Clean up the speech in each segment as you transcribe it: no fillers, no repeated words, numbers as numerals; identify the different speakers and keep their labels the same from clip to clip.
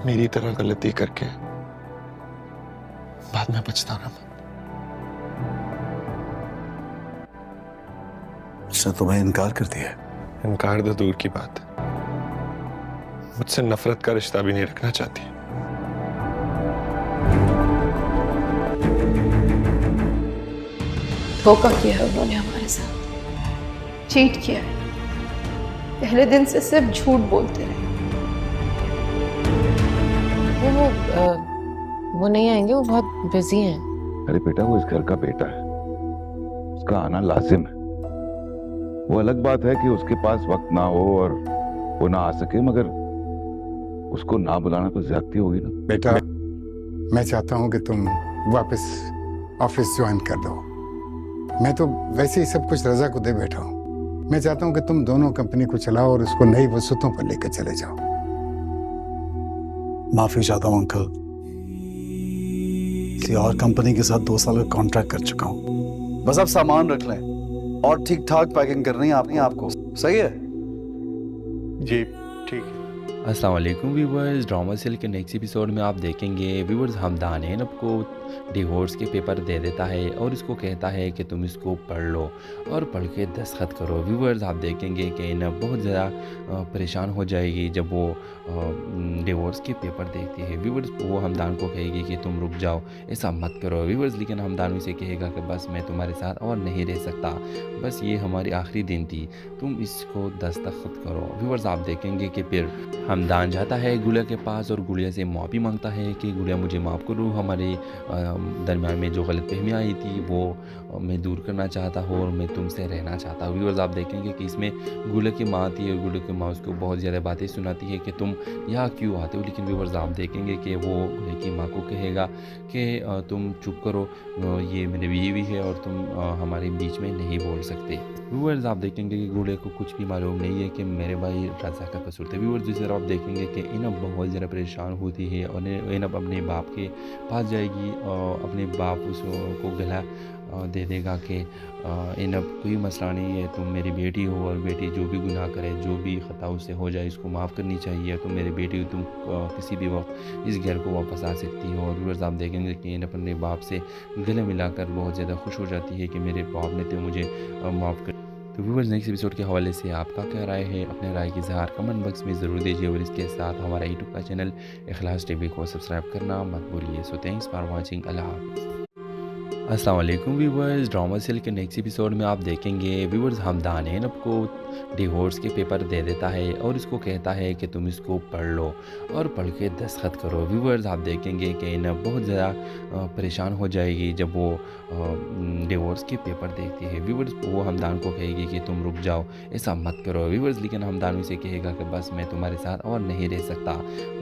Speaker 1: मेरी तरह गलती करके बाद में पछताना मत।
Speaker 2: उसने तुम्हें इनकार कर दिया?
Speaker 1: इनकार तो दूर की बात है, मुझसे नफरत का रिश्ता भी नहीं रखना चाहती।
Speaker 3: धोखा किया है उन्होंने हमारे साथ, चीट किया है। पहले दिन से सिर्फ झूठ बोलते रहे।
Speaker 4: वो नहीं आएंगे, वो बहुत बिजी हैं।
Speaker 5: अरे बेटा, वो इस घर का बेटा है, उसका आना लाजिम है। वो अलग बात है कि उसके पास वक्त ना हो और वो ना आ सके, मगर उसको ना बुलाना तो ज्यादती होगी ना।
Speaker 6: बेटा, मैं चाहता हूं कि तुम वापस ऑफिस ज्वाइन कर दो। मैं तो वैसे ही सब कुछ रजा को दे बैठा हूं। मैं चाहता हूं कि तुम दोनों कंपनी को चलाओ और उसको नई वसूतों पर लेकर चले जाओ।
Speaker 2: माफी चाहता हूं अंकल, किसी और कंपनी के साथ 2 साल का कॉन्ट्रैक्ट कर चुका हूं। बस आप सामान रख लें और ठीक ठाक पैकिंग करनी है आपको, सही है?
Speaker 1: जी ठीक है।
Speaker 7: अस्सलाम वालेकुम व्यूवर्स, ड्रामा सेल के नेक्स्ट एपिसोड में आप देखेंगे व्यूवर्स हमदान एनब को डिवोर्स के पेपर दे देता है और इसको कहता है कि तुम इसको पढ़ लो और पढ़ के दस्तखत करो। व्यूवर्स आप देखेंगे कि एनब बहुत ज़्यादा परेशान हो जाएगी जब वो डिवोर्स के पेपर देखती है। व्यूवर्स वो हमदान को कहेगी कि तुम रुक जाओ, ऐसा मत करो व्यूवर्स, लेकिन हमदान उसे कहेगा कि बस मैं तुम्हारे साथ और नहीं रह सकता, बस ये हमारी आखिरी दिन थी, तुम इसको दस्तखत करो। व्यूवर्स आप देखेंगे कि फिर हमदान जाता है गुड़िया के पास और गुड़िया से माफ़ी मांगता है कि गुड़िया मुझे माफ़ करो, हमारे दरमियान में जो गलतफहमी आई थी वो मैं दूर करना चाहता हूँ और मैं तुमसे रहना चाहता हूँ। व्यूअर्स आप देखेंगे कि इसमें गुड़िया की माँ आती है, गुड़िया की माँ उसको बहुत ज़्यादा बातें सुनाती है कि तुम यहाँ क्यों आते हो, लेकिन व्यूअर्स आप देखेंगे कि वो गुड़िया की माँ को कहेगा कि तुम चुप करो, ये मेरी बीवी है और तुम हमारे बीच में नहीं बोल सकते। व्यूअर्स आप देखेंगे कि गुड़िया को कुछ भी मालूम नहीं है कि मेरे भाई रज़ा का कसूर था। व्यूअर्स दूसरी तरफ आप देखेंगे कि इनब बहुत ज़्यादा परेशान होती है और इनब अपने बाप के पास जाएगी और अपने बाप उसको गला दे देगा कि इनब कोई मसला नहीं है, तुम मेरी बेटी हो और बेटी जो भी गुनाह करे, जो भी ख़ता उससे हो जाए, इसको माफ़ करनी चाहिए, तुम मेरी बेटी हो, तुम किसी भी वक्त इस घर को वापस आ सकती हो। और व्यूअर्स आप देखेंगे कि इनब अपने बाप से गले मिलाकर बहुत ज़्यादा खुश हो जाती है कि मेरे बाप ने तो मुझे माफ़ कर। तो व्यूअर्स नेक्स्ट एपिसोड के हवाले से आपका क्या राय है, अपने राय की इज़हार कमेंट बॉक्स में ज़रूर दीजिए और इसके साथ हमारा यूट्यूब का चैनल इखलास टीवी को सब्सक्राइब करना मत भूलिए। सो थैंक्स फॉर वाचिंग, अल्लाह हाफ़िज़। अस्सलाम वालेकुम व्यूवर्स, ड्रामा सेल के नेक्स्ट एपिसोड में आप देखेंगे व्यूवर्स हमदान एनब को डिवोर्स के पेपर दे देता है और इसको कहता है कि तुम इसको पढ़ लो और पढ़ के दस्तखत करो। व्यूवर्स आप देखेंगे कि एनब बहुत ज़्यादा परेशान हो जाएगी जब वो डिवोर्स के पेपर देखती है। व्यूवर्स वो हमदान को कहेगी कि तुम रुक जाओ, ऐसा मत करो व्यूवर्स, लेकिन हमदान उसे कहेगा कि बस मैं तुम्हारे साथ और नहीं रह सकता,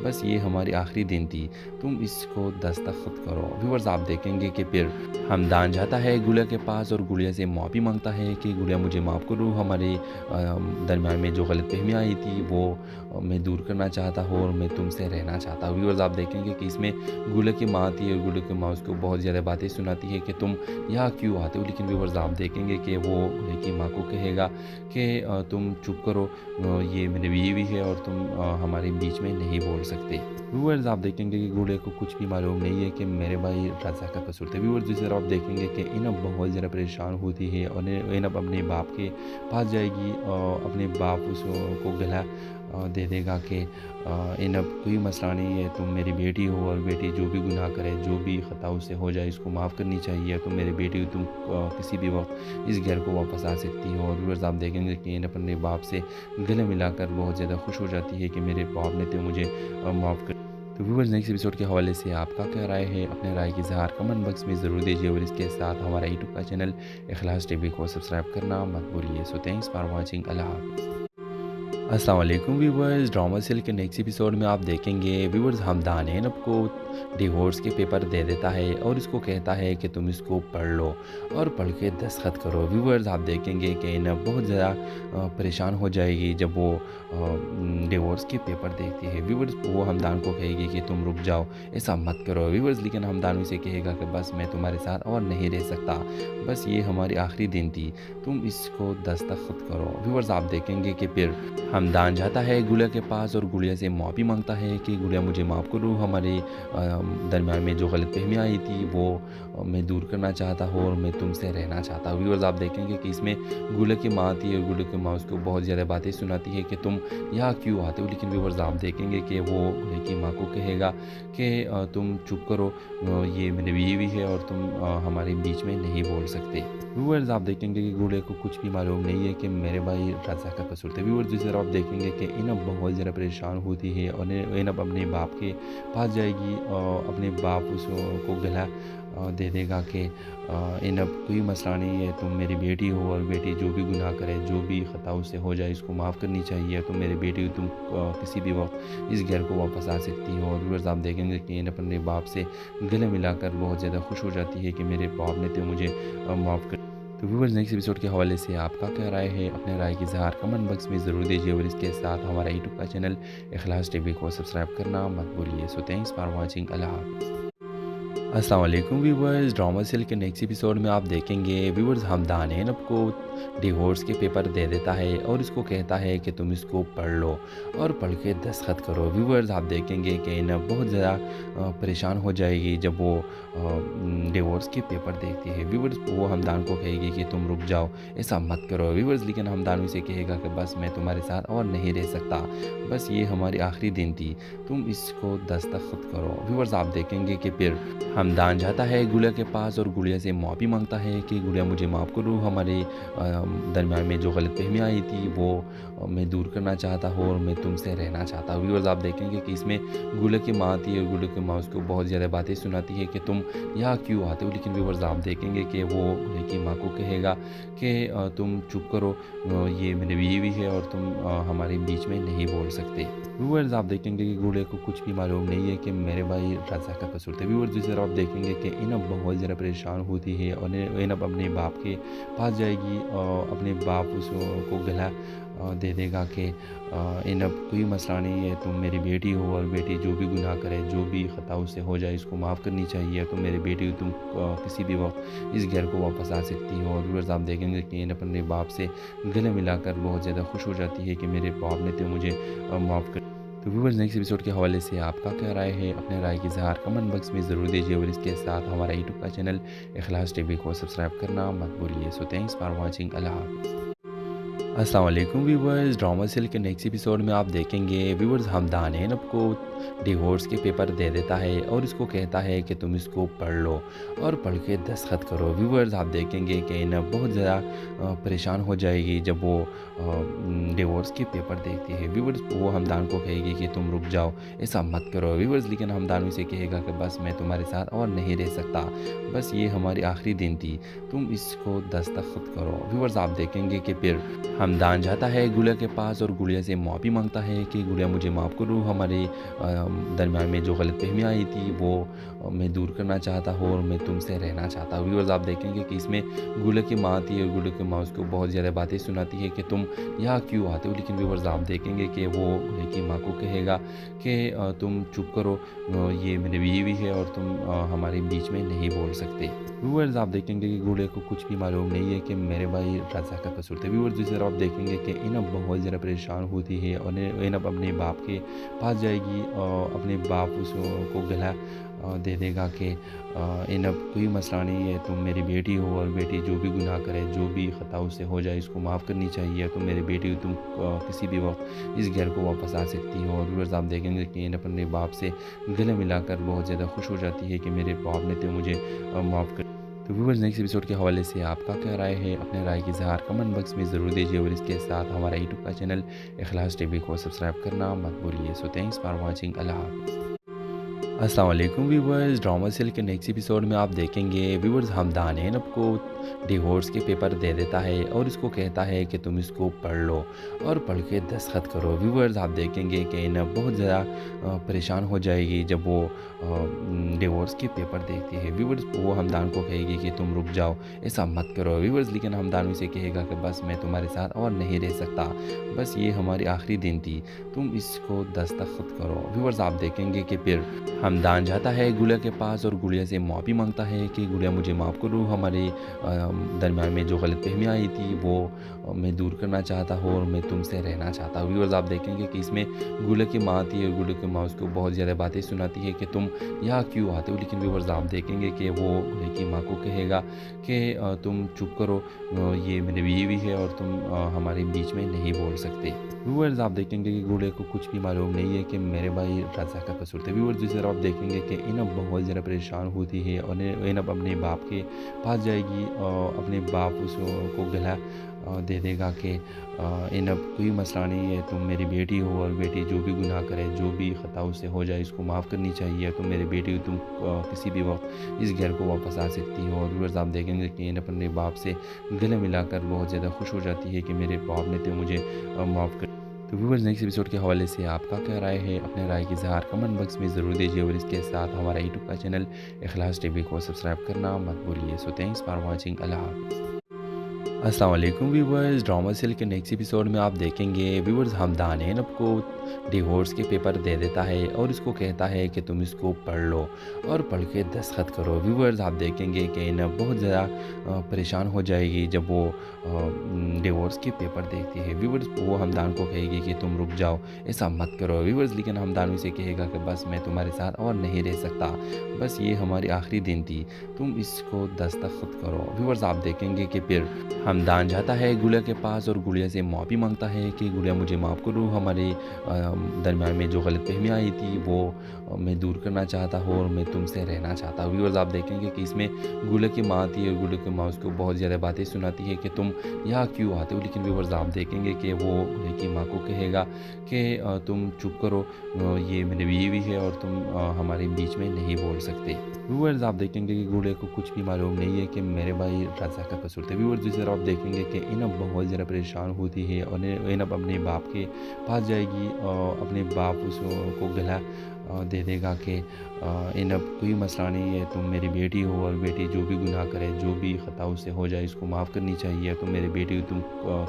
Speaker 7: बस ये हमारी आखिरी दिन थी, तुम इसको दस्तखत करो। व्यूवर्स आप देखेंगे कि फिर हमदान जाता है गुड़िया के पास और गुड़िया से माफ़ी मांगता है कि गुड़िया मुझे माफ़ करो, हमारे दरमियान में जो गलतफहमी आई थी वो मैं दूर करना चाहता हूँ और मैं तुमसे रहना चाहता हूँ। व्यूअर्स आप देखेंगे कि इसमें गुड़िया की माँ आती है और गुड़िया की माँ उसको बहुत ज़्यादा बातें सुनाती है कि तुम यहाँ क्यों आते हो, लेकिन व्यूअर्स आप देखेंगे कि वो गुड़िया की माँ को कहेगा कि तुम चुप करो, ये मेरी बीवी है और तुम हमारे बीच में नहीं बोल सकते। व्यूअर्स आप देखेंगे कि गुड़िया को कुछ भी मालूम नहीं है कि मेरे भाई रज़ा का कसूर था। व्यूअर्स दूसरी तरफ आप देखेंगे कि इनब बहुत ज़्यादा परेशान होती है और इनब अपने बाप के पास जाएगी और अपने बाप उसको गला दे देगा कि इनब कोई मसला नहीं है, तुम मेरी बेटी हो और बेटी जो भी गुनाह करे, जो भी ख़ता उससे हो जाए, इसको माफ़ करनी चाहिए, तुम मेरी बेटी हो, तुम किसी भी वक्त इस घर को वापस आ सकती हो। और व्यूअर्स आप देखेंगे कि इनब अपने बाप से गले मिलाकर बहुत ज़्यादा खुश हो जाती है कि मेरे बाप ने तो मुझे माफ़ कर। तो व्यूअर्स नेक्स्ट एपिसोड के हवाले से आपका क्या राय है, अपने राय की इज़हार कमेंट बॉक्स में ज़रूर दीजिए और इसके साथ हमारा यूट्यूब का चैनल इखलास टीवी को सब्सक्राइब करना मत भूलिए। सो थैंक्स फॉर वाचिंग, अल्लाह हाफ़िज़। अस्सलाम वालेकुम व्यूवर्स, ड्रामा सेल के नेक्स्ट एपिसोड में आप देखेंगे व्यूवर्स हमदान एनब को डिवोर्स के पेपर दे देता है और इसको कहता है कि तुम इसको पढ़ लो और पढ़ के दस्तखत करो। व्यूअर्स आप देखेंगे कि इन्हें बहुत ज़्यादा परेशान हो जाएगी जब वो डिवोर्स के पेपर देखती है। व्यूअर्स वो हमदान को कहेगी कि तुम रुक जाओ, ऐसा मत करो व्यूअर्स, लेकिन हमदान उसे कहेगा कि बस मैं तुम्हारे साथ और नहीं रह सकता, बस ये हमारी आखिरी दिन थी, तुम इसको दस्तखत करो। व्यूअर्स आप देखेंगे कि फिर हमदान जाता है गुड़िया के पास और गुड़िया से माफ़ी मांगता है कि गुड़िया मुझे माफ़ करो, हमारे दरमियान में जो गलतफहमी आई थी वो मैं दूर करना चाहता हूँ और मैं तुमसे रहना चाहता हूँ। व्यूअर्स आप देखेंगे कि इसमें गुड़िया की माँ आती है और गुड़िया की माँ उसको बहुत ज़्यादा बातें सुनाती है कि तुम यहाँ क्यों आते हो, लेकिन व्यूअर्स आप देखेंगे कि वो गुड़िया की माँ को कहेगा कि तुम चुप करो, ये मेरी बीवी है और तुम हमारे बीच में नहीं बोल सकते। व्यूअर्स आप देखेंगे कि गुड़िया को कुछ भी मालूम नहीं है कि मेरे भाई रज़ा का कसूर था। व्यूअर्स दूसरी तरफ आप देखेंगे कि इनब बहुत ज़्यादा परेशान होती है और इनब अपने बाप के पास जाएगी और अपने बाप उसको गला दे देगा कि इनब कोई मसला नहीं है, तुम मेरी बेटी हो और बेटी जो भी गुनाह करे, जो भी ख़ता उससे हो जाए, इसको माफ़ करनी चाहिए, तुम मेरी बेटी हो, तुम किसी भी वक्त इस घर को वापस आ सकती हो। और व्यूअर्स आप देखेंगे कि इन अपने बाप से गले मिलाकर बहुत ज़्यादा खुश हो जाती है कि मेरे बाप ने तो मुझे माफ़ कर। तो व्यूअर्स नेक्स्ट एपिसोड के हवाले से आपका क्या राय है, अपने राय की इज़हार कमेंट बॉक्स में ज़रूर दीजिए और इसके साथ हमारा यूट्यूब का चैनल इखलास टीवी को सब्सक्राइब करना मत भूलिए। सो थैंक्स फॉर वाचिंग, अल्लाह हाफ़िज़। अस्सलाम वालेकुम व्यूअर्स, ड्रामा सीरियल के नेक्स्ट एपिसोड में आप देखेंगे व्यूअर्स हमदान इनब को डिवोर्स के पेपर दे देता है और इसको कहता है कि तुम इसको पढ़ लो और पढ़ के दस्तखत करो। व्यूअर्स आप देखेंगे कि इनब बहुत ज़्यादा परेशान हो जाएगी जब वो डिवोर्स के पेपर देखती है। व्यूअर्स वो हमदान को कहेगी कि तुम रुक जाओ, ऐसा मत करो व्यूअर्स, लेकिन हमदान उसे कहेगा कि बस मैं तुम्हारे साथ और नहीं रह सकता, बस ये हमारी आखिरी दिन थी, तुम इसको दस्तखत करो। व्यूअर्स आप देखेंगे कि फिर हमदान जाता है गुड़िया के पास और गुड़िया से माफ़ी मांगता है कि गुड़िया मुझे माफ़ करो, हमारे दरमियान में जो गलतफहमी आई थी वो मैं दूर करना चाहता हूँ और मैं तुमसे रहना चाहता हूँ। व्यूअर्स आप देखेंगे कि इसमें गुड़िया की माँ आती है और गुड़िया की माँ उसको बहुत ज़्यादा बातें सुनाती है कि तुम यहाँ क्यों आते हो, लेकिन व्यूअर्स आप देखेंगे कि वो गुड़िया की माँ को कहेगा कि तुम चुप करो, ये मेरी बीवी है और तुम हमारे बीच में नहीं बोल सकते। व्यूअर्स आप देखेंगे कि गुड़िया को कुछ भी मालूम नहीं है कि मेरे भाई रज़ा का कसूर था। व्यूअर्स दूसरी तरफ आप देखेंगे कि इनब बहुत ज़्यादा परेशान होती है और इनब अपने बाप के पास जाएगी और अपने बाप उसको गला दे देगा कि इनब कोई मसला नहीं है, तुम मेरी बेटी हो और बेटी जो भी गुनाह करे, जो भी ख़ता उससे हो जाए, इसको माफ़ करनी चाहिए, तुम मेरी बेटी हो, तुम किसी भी वक्त इस घर को वापस आ सकती हो। और व्यूअर्स आप देखेंगे कि इन अपने बाप से गले मिलाकर बहुत ज़्यादा खुश हो जाती है कि मेरे बाप ने तो मुझे माफ़ कर। तो व्यूअर्स नेक्स्ट एपिसोड के हवाले से आपका क्या राय है, अपने राय की इज़हार कमेंट बॉक्स में ज़रूर दीजिए और इसके साथ हमारा यूट्यूब का चैनल इखलास टीवी को सब्सक्राइब करना मत भूलिए। सो थैंक्स फॉर वाचिंग, अल्लाह हाफ़िज़। अस्सलाम वालेकुम व्यूअर्स, ड्रामा सीरियल के नेक्स्ट एपिसोड में आप देखेंगे व्यूअर्स हमदान इनब को डिवोर्स के पेपर दे देता है और इसको कहता है कि तुम इसको पढ़ लो और पढ़ के दस्तखत करो। व्यूअर्स आप देखेंगे कि इनब बहुत ज़्यादा परेशान हो जाएगी जब वो डिवोर्स के पेपर देखती है। व्यूअर्स वो हमदान को कहेगी कि तुम रुक जाओ, ऐसा मत करो व्यूअर्स, लेकिन हमदान उसे कहेगा कि बस मैं तुम्हारे साथ और नहीं रह सकता, बस ये हमारी आखिरी दिन थी, तुम इसको दस्तखत करो। व्यूअर्स आप देखेंगे कि फिर हमदान जाता है गुड़िया के पास और गुड़िया से माफ़ी मांगता है कि गुड़िया मुझे माफ़ करो, हमारे दरमियान में जो गलतफहमी आई थी वो मैं दूर करना चाहता हूँ और मैं तुमसे रहना चाहता हूँ। व्यूअर्स आप देखेंगे कि इसमें गुड़िया की माँ आती है और गुड़िया की माँ उसको बहुत ज़्यादा बातें सुनाती है कि तुम यहाँ क्यों आते हो, लेकिन व्यूअर्स आप देखेंगे कि वो गुड़िया की माँ को कहेगा कि तुम चुप करो, ये मेरी बीवी है और तुम हमारे बीच में नहीं बोल सकते। व्यूअर्स आप देखेंगे कि गुड़िया को कुछ भी मालूम नहीं है कि मेरे भाई रज़ा का कसूर था। व्यूअर्स दूसरी तरफ आप देखेंगे कि इनब बहुत ज़्यादा परेशान होती है और इनब अपने बाप के पास जाएगी और अपने बाप उसको गला दे देगा कि इनब कोई मसला नहीं है, तुम मेरी बेटी हो और बेटी जो भी गुनाह करे, जो भी ख़ता उससे हो जाए, इसको माफ़ करनी चाहिए, तुम मेरी बेटी हो, तुम किसी भी वक्त इस घर को वापस आ सकती हो। और व्यूअर्स आप देखेंगे कि इन अपने बाप से गले मिलाकर बहुत ज़्यादा खुश हो जाती है कि मेरे बाप ने तो मुझे माफ़ कर। तो व्यूअर्स नेक्स्ट एपिसोड के हवाले से आपका क्या राय है, अपने राय की इज़हार कमेंट बॉक्स में ज़रूर दीजिए और इसके साथ हमारा यूट्यूब का चैनल इखलास टीवी को सब्सक्राइब करना मत भूलिए। सो थैंक्स फॉर वाचिंग, अल्लाह हाफ़िज़। अस्सलाम वालेकुम व्यूअर्स, ड्रामा सीरियल के नेक्स्ट एपिसोड में आप देखेंगे व्यूअर्स हमदान इनब को डिवोर्स के पेपर दे देता है और इसको कहता है कि तुम इसको पढ़ लो और पढ़ के दस्तखत करो। व्यूअर्स आप देखेंगे कि इन्हें बहुत ज़्यादा परेशान हो जाएगी जब वो डिवोर्स के पेपर देखती है। व्यूअर्स वो हमदान को कहेगी कि तुम रुक जाओ, ऐसा मत करो व्यूअर्स, लेकिन हमदान उसे कहेगा कि बस मैं तुम्हारे साथ और नहीं रह सकता, बस ये हमारी आखिरी दिन थी, तुम इसको दस्तखत करो। व्यूअर्स आप देखेंगे कि फिर हमदान जाता है गुड़िया के पास और गुड़िया से माफ़ी मांगता है कि गुड़िया मुझे माफ़ करो, हमारे दरमियान में जो गलतफहमी आई थी वो मैं दूर करना चाहता हूँ और मैं तुमसे रहना चाहता हूँ। व्यूअर्स आप देखेंगे कि इसमें गुड़िया की माँ आती है और गुड़िया की माँ उसको बहुत ज़्यादा बातें सुनाती है कि तुम यहाँ क्यों आते हो, लेकिन व्यूअर्स आप देखेंगे कि वो गुड़िया की माँ को कहेगा कि तुम चुप करो, ये मेरी बीवी है और तुम हमारे बीच में नहीं बोल सकते। व्यूअर्स आप देखेंगे कि गुड़िया को कुछ भी मालूम नहीं है कि मेरे भाई रज़ा का कसूर था। व्यूअर्स दूसरी तरफ आप देखेंगे कि इनब बहुत ज़्यादा परेशान होती है और इनब अपने बाप के पास जाएगी और अपने बाप उसको गला दे देगा कि इनब कोई मसला नहीं है, तुम मेरी बेटी हो और बेटी जो भी गुनाह करे, जो भी ख़ता उससे हो जाए, इसको माफ़ करनी चाहिए, तुम मेरी बेटी हो, तुम किसी भी वक्त इस घर को वापस आ सकती हो। और व्यूअर्स आप देखेंगे कि इनब अपने बाप से गले मिलाकर बहुत ज़्यादा खुश हो जाती है कि मेरे बाप ने तो मुझे माफ़ कर। तो व्यूअर्स नेक्स्ट एपिसोड के हवाले से आपका क्या राय है, अपने राय की इज़हार कमेंट बॉक्स में ज़रूर दीजिए और इसके साथ हमारा यूट्यूब का चैनल इखलास टीवी को सब्सक्राइब करना मत भूलिए। सो थैंक्स फॉर वाचिंग, अल्लाह हाफ़िज़। अस्सलाम वालेकुम व्यूअर्स, ड्रामा सीरियल के नेक्स्ट एपिसोड में आप देखेंगे व्यूअर्स हमदान इनब को डिवोर्स के पेपर दे देता है और इसको कहता है कि तुम इसको पढ़ लो और पढ़ के दस्तखत करो। व्यूअर्स आप देखेंगे कि इनब बहुत ज़्यादा परेशान हो जाएगी जब वो डिवोर्स के पेपर देखती है। व्यूअर्स वो हमदान को कहेगी कि तुम रुक जाओ, ऐसा मत करो व्यूअर्स, लेकिन हमदान उसे कहेगा कि बस मैं तुम्हारे साथ और नहीं रह सकता, बस ये हमारी आखिरी दिन थी, तुम इसको दस्तखत करो। व्यूअर्स आप देखेंगे कि फिर हमदान जाता है गुड़िया के पास और गुड़िया से माफ़ी मांगता है कि गुड़िया मुझे माफ़ करो, हमारे दरमियान में जो गलतफहमी आई थी वो मैं दूर करना चाहता हूँ और मैं तुमसे रहना चाहता हूँ। व्यूअर्स आप देखेंगे कि इसमें गुड़िया की माँ आती है और गुड़िया की माँ उसको बहुत ज़्यादा बातें सुनाती है कि तुम यहाँ क्यों आते हो, लेकिन व्यूअर्स आप देखेंगे कि वो गुड़िया की माँ को कहेगा कि तुम चुप करो, ये मेरी बीवी है और तुम हमारे बीच में नहीं बोल सकते। व्यूअर्स आप देखेंगे कि गुड़िया को कुछ भी मालूम नहीं है कि मेरे भाई रज़ा का कसूर था। व्यूअर्स दूसरी तरफ आप देखेंगे कि इनब बहुत ज़्यादा परेशान होती है और इनब अपने बाप के पास जाएगी और अपने बाप उसको गला दे देगा कि इनब कोई मसला नहीं है, तुम मेरी बेटी हो और बेटी जो भी गुनाह करे, जो भी ख़ता उससे हो जाए, इसको माफ़ करनी चाहिए, तुम मेरी बेटी हो, तुम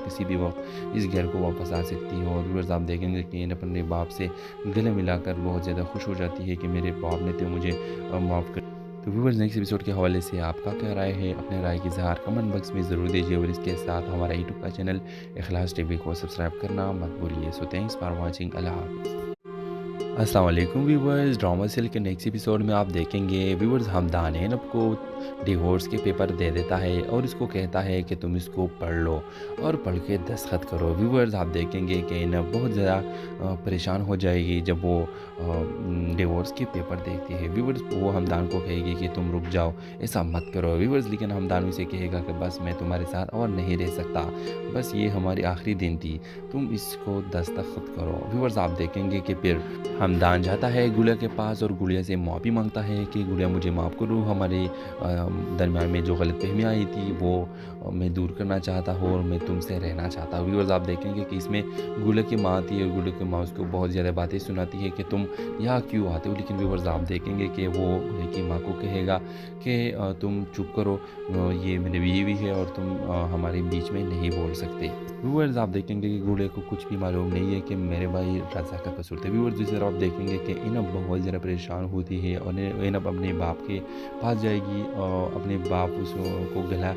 Speaker 7: किसी भी वक्त इस घर को वापस आ सकती हो। और व्यूअर्स आप देखेंगे कि इनब अपने बाप से गले मिलाकर बहुत ज़्यादा खुश हो जाती है कि मेरे बाप ने तो मुझे माफ़ कर। तो व्यूअर्स नेक्स्ट एपिसोड के हवाले से आपका क्या राय है, अपने राय की इज़हार कमेंट बॉक्स में ज़रूर दीजिए और इसके साथ हमारा यूट्यूब का चैनल इखलास टीवी को सब्सक्राइब करना मत भूलिए। सो थैंक्स फॉर वाचिंग, अल्लाह हाफ़िज़। अस्सलाम वालेकुम व्यूअर्स, ड्रामा सीरियल के नेक्स्ट एपिसोड में आप देखेंगे व्यूअर्स हमदान इनब को डिवोर्स के पेपर दे देता है और इसको कहता है कि तुम इसको पढ़ लो और पढ़ के दस्तखत करो। व्यूअर्स आप देखेंगे कि इनब बहुत ज़्यादा परेशान हो जाएगी जब वो डिवोर्स के पेपर देखती है। व्यूअर्स वो हमदान को कहेगी कि तुम रुक जाओ, ऐसा मत करो व्यूअर्स, लेकिन हमदान उसे कहेगा कि बस मैं तुम्हारे साथ और नहीं रह सकता, बस ये हमारी आखिरी दिन थी, तुम इसको दस्तखत करो। व्यूअर्स आप देखेंगे कि फिर हमदान जाता है गुड़िया के पास और गुड़िया से माफ़ी मांगता है कि गुड़िया मुझे माफ़ करो, हमारे दरमियान में जो गलतफहमी आई थी वो मैं दूर करना चाहता हूँ और मैं तुमसे रहना चाहता हूँ। व्यूअर्स आप देखेंगे कि इसमें गुड़िया की माँ आती है और गुड़िया की माँ उसको बहुत ज़्यादा बातें सुनाती है कि तुम यहाँ क्यों आते हो, लेकिन व्यूअर्स आप देखेंगे कि वो गुड़िया की माँ को कहेगा कि तुम चुप करो, ये मेरी बीवी है और तुम हमारे बीच में नहीं बोल सकते। व्यूअर्स आप देखेंगे कि गुड़िया को कुछ भी मालूम नहीं है कि मेरे भाई रज़ा का कसूर था। व्यूअर्स दूसरी तरफ आप देखेंगे कि इनब बहुत ज़्यादा परेशान होती है और इनब अपने बाप के पास जाएगी और अपने बाप उसको गला